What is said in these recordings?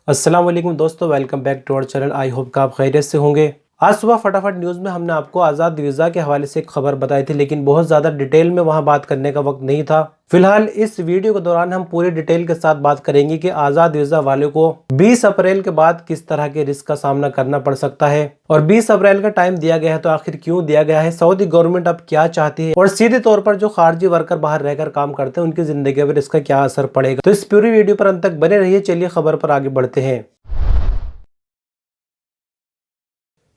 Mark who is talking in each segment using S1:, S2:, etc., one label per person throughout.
S1: अस्सलाम वालेकुम दोस्तों, welcome back to our channel. I hope कि आप खैरियत से होंगे। आज सुबह फटाफट न्यूज़ में हमने आपको आज़ाद वीज़ा के हवाले से एक खबर बताई थी, लेकिन बहुत ज़्यादा डिटेल में वहां बात करने का वक्त नहीं था। फिलहाल इस वीडियो के दौरान हम पूरी डिटेल के साथ बात करेंगे कि आज़ाद वीज़ा वालों को 20 अप्रैल के बाद किस तरह के रिस्क का सामना करना पड़ सकता है और 20 अप्रैल का टाइम दिया गया है तो आखिर क्यों दिया गया है, सऊदी गवर्नमेंट अब क्या चाहती है और सीधे तौर पर जो खारजी वर्कर बाहर रहकर काम करते हैं उनकी जिंदगी पर इसका क्या असर पड़ेगा। तो इस पूरी वीडियो पर अंत तक बने रहिए। चलिए खबर पर आगे बढ़ते हैं।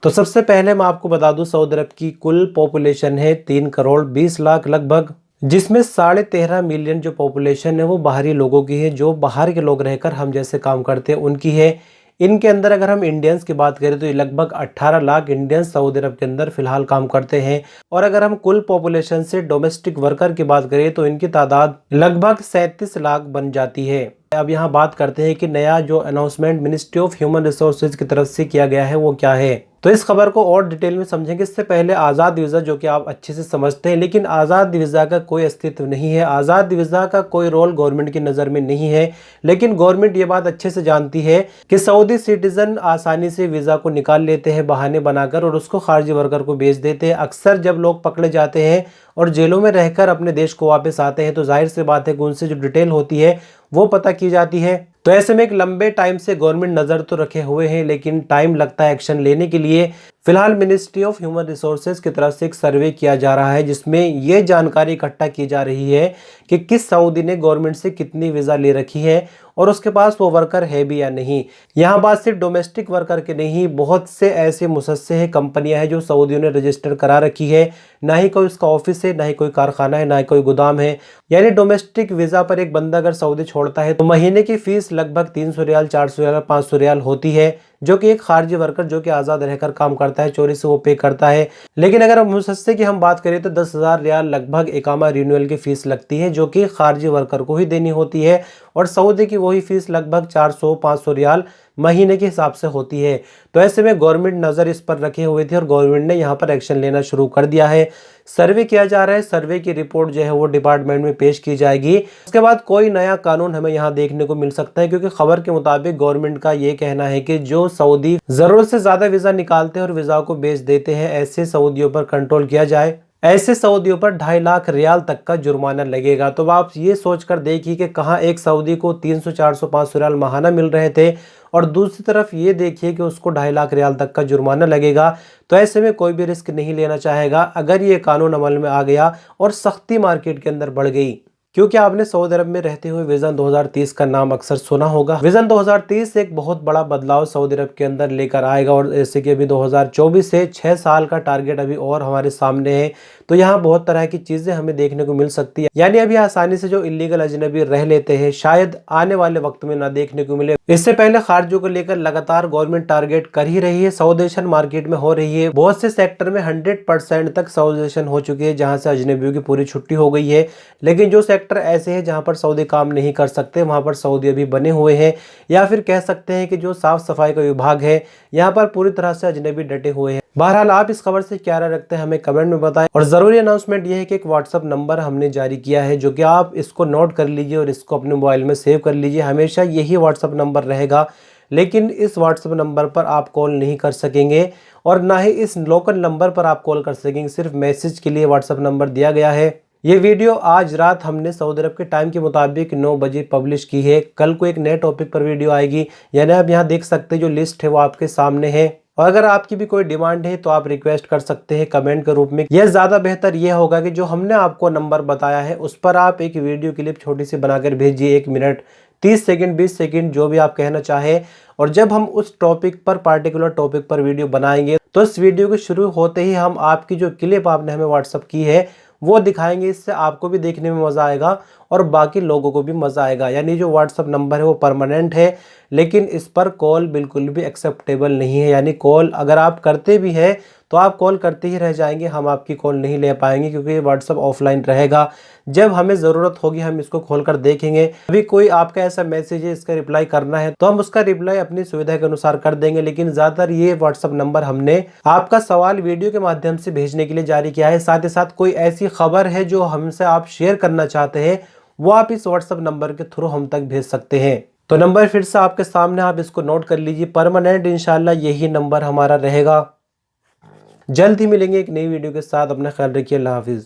S1: तो सबसे पहले मैं आपको बता दूं, सऊदी अरब की कुल पॉपुलेशन है 3 करोड़ 20 लाख लगभग, जिसमें 13.5 मिलियन जो पॉपुलेशन है वो बाहरी लोगों की है, जो बाहर के लोग रहकर हम जैसे काम करते हैं उनकी है। इनके अंदर अगर हम इंडियंस की बात करें तो ये लगभग 18 लाख इंडियंस सऊदी अरब के अंदर फिलहाल काम करते हैं। और अगर हम कुल पॉपुलेशन से डोमेस्टिक वर्कर की बात करें तो इनकी तादाद लगभग 37 लाख बन जाती है। अब यहाँ बात करते हैं कि नया जो announcement ministry of human resources की तरफ से किया गया है वो क्या है। तो इस खबर को और डिटेल में समझेंगे। इससे पहले आज़ाद वीज़ा जो कि आप अच्छे से समझते हैं, लेकिन आज़ाद वीज़ा का कोई अस्तित्व नहीं है। आज़ाद वीज़ा का कोई रोल गवर्नमेंट की नज़र में नहीं है, लेकिन गवर्नमेंट ये बात अच्छे से जानती है कि सऊदी सिटीजन आसानी से वीज़ा को निकाल लेते हैं बहाने बनाकर और उसको खारजी वर्कर को बेच देते हैं। अक्सर जब लोग पकड़े जाते हैं और जेलों में रहकर अपने देश को वापस आते हैं तो जाहिर सी बात है कि उनसे जो डिटेल होती है वो पता की जाती है। तो ऐसे में एक लंबे टाइम से गवर्नमेंट नज़र तो रखे हुए हैं, लेकिन टाइम लगता है एक्शन लेने के लिए। फिलहाल मिनिस्ट्री ऑफ ह्यूमन रिसोर्सेज की तरफ से एक सर्वे किया जा रहा है जिसमें ये जानकारी इकट्ठा की जा रही है कि किस सऊदी ने गवर्नमेंट से कितनी वीज़ा ले रखी है और उसके पास वो वर्कर है भी या नहीं। यहाँ बात सिर्फ डोमेस्टिक वर्कर के नहीं, बहुत से ऐसे मुसस्से हैं, कंपनियां हैं जो सऊदियों ने रजिस्टर करा रखी है। ना ही कोई उसका ऑफिस है, ना ही कोई कारखाना है, ना ही कोई गोदाम है। यानी डोमेस्टिक वीज़ा पर एक बंदा अगर सऊदी छोड़ता है तो महीने की फीस लगभग 300 रियाल, 400 रियाल, 500 रियाल होती है, जो कि एक खारजी वर्कर जो कि आज़ाद रहकर काम करता है चोरी से वो पे करता है। लेकिन अगर मुसस्से की हम बात करें तो 10,000 रियाल लगभग इकामा रिन्यूअल की फीस लगती है, जो कि खारजी वर्कर को ही देनी होती है। और सऊदी की वही फीस लगभग 400-500 रियाल महीने के हिसाब से होती है। तो ऐसे में गवर्नमेंट नज़र इस पर रखे हुए थी और गवर्नमेंट ने यहाँ पर एक्शन लेना शुरू कर दिया है। सर्वे किया जा रहा है, सर्वे की रिपोर्ट जो है वो डिपार्टमेंट में पेश की जाएगी। उसके बाद कोई नया कानून हमें यहाँ देखने को मिल सकता है, क्योंकि खबर के मुताबिक गवर्नमेंट का ये कहना है कि जो सऊदी जरूरत से ज्यादा वीजा निकालते हैं और वीजा को बेच देते हैं, ऐसे सऊदियों पर कंट्रोल किया जाए। ऐसे सऊदियों पर 2.5 लाख रियाल तक का जुर्माना लगेगा। तो आप ये सोचकर देखिए कि कहाँ एक सऊदी को 300, 400, 500 रियाल महाना मिल रहे थे और दूसरी तरफ ये देखिए कि उसको 2.5 लाख रियाल तक का जुर्माना लगेगा। तो ऐसे में कोई भी रिस्क नहीं लेना चाहेगा अगर ये कानून अमल में आ गया और सख्ती मार्केट के अंदर बढ़ गई। क्योंकि आपने सऊदी अरब में रहते हुए विजन 2030 का नाम अक्सर सुना होगा। विजन 2030 एक बहुत बड़ा बदलाव सऊदी अरब के अंदर लेकर आएगा और जैसे कि अभी 2024 से 6 साल का टारगेट अभी और हमारे सामने है, तो यहाँ बहुत तरह की चीजें हमें देखने को मिल सकती है। यानी अभी आसानी से जो इलीगल अजनबी रह लेते हैं शायद आने वाले वक्त में ना देखने को मिले। इससे पहले खारजियों को लेकर लगातार गवर्नमेंट टारगेट कर ही रही है, सऊदेशन मार्केट में हो रही है। बहुत से सेक्टर में 100% तक सऊदेशन हो चुकी है, जहाँ से अजनबियों की पूरी छुट्टी हो गई है। लेकिन जो सेक्टर ऐसे हैं जहां पर सऊदी काम नहीं कर सकते, वहां पर सऊदी अभी बने हुए हैं, या फिर कह सकते हैं कि जो साफ सफाई का विभाग है यहां पर पूरी तरह से अजनबी डटे हुए हैं। बहरहाल आप इस खबर से क्या राय रखते हैं हमें कमेंट में बताएं। और जरूरी अनाउंसमेंट यह है कि एक व्हाट्सअप नंबर हमने जारी किया है, जो कि आप इसको नोट कर लीजिए और इसको अपने मोबाइल में सेव कर लीजिए। हमेशा यही व्हाट्सअप नंबर रहेगा, लेकिन इस व्हाट्सएप नंबर पर आप कॉल नहीं कर सकेंगे और ना ही इस लोकल नंबर पर आप कॉल कर सकेंगे। सिर्फ मैसेज के लिए व्हाट्सएप नंबर दिया गया है। ये वीडियो आज रात हमने सऊदी अरब के टाइम के मुताबिक 9 बजे पब्लिश की है। कल को एक नए टॉपिक पर वीडियो आएगी। यानी आप यहाँ देख सकते हैं जो लिस्ट है वो आपके सामने है। और अगर आपकी भी कोई डिमांड है तो आप रिक्वेस्ट कर सकते हैं कमेंट के रूप में। यह ज़्यादा बेहतर यह होगा कि जो हमने आपको नंबर बताया है उस पर आप एक वीडियो क्लिप छोटी सी बनाकर भेजिए, 1 मिनट 30 सेकंड 20 सेकंड जो भी आप कहना चाहें। और जब हम उस टॉपिक पर पार्टिकुलर टॉपिक पर वीडियो बनाएंगे तो इस वीडियो के शुरू होते ही हम आपकी जो क्लिप आपने हमें व्हाट्सअप की है वो दिखाएंगे। इससे आपको भी देखने में मज़ा आएगा और बाकी लोगों को भी मज़ा आएगा। यानी जो व्हाट्सअप नंबर है वो परमानेंट है, लेकिन इस पर कॉल बिल्कुल भी एक्सेप्टेबल नहीं है। यानी कॉल अगर आप करते भी हैं तो आप कॉल करते ही रह जाएंगे, हम आपकी कॉल नहीं ले पाएंगे, क्योंकि ये व्हाट्सअप ऑफलाइन रहेगा। जब हमें ज़रूरत होगी हम इसको खोल कर देखेंगे। अभी कोई आपका ऐसा मैसेज है इसका रिप्लाई करना है तो हम उसका रिप्लाई अपनी सुविधा के अनुसार कर देंगे, लेकिन ज़्यादातर ये व्हाट्सअप नंबर हमने आपका सवाल वीडियो के माध्यम से भेजने के लिए जारी किया है। साथ ही साथ कोई ऐसी खबर है जो हमसे आप शेयर करना चाहते हैं वो आप इस व्हाट्सएप नंबर के थ्रू हम तक भेज सकते हैं। तो नंबर फिर से आपके सामने, आप इसको नोट कर लीजिए। परमानेंट इंशाल्लाह यही नंबर हमारा रहेगा। जल्द ही मिलेंगे एक नई वीडियो के साथ। अपना ख्याल रखिए। अल्लाह हाफिज़।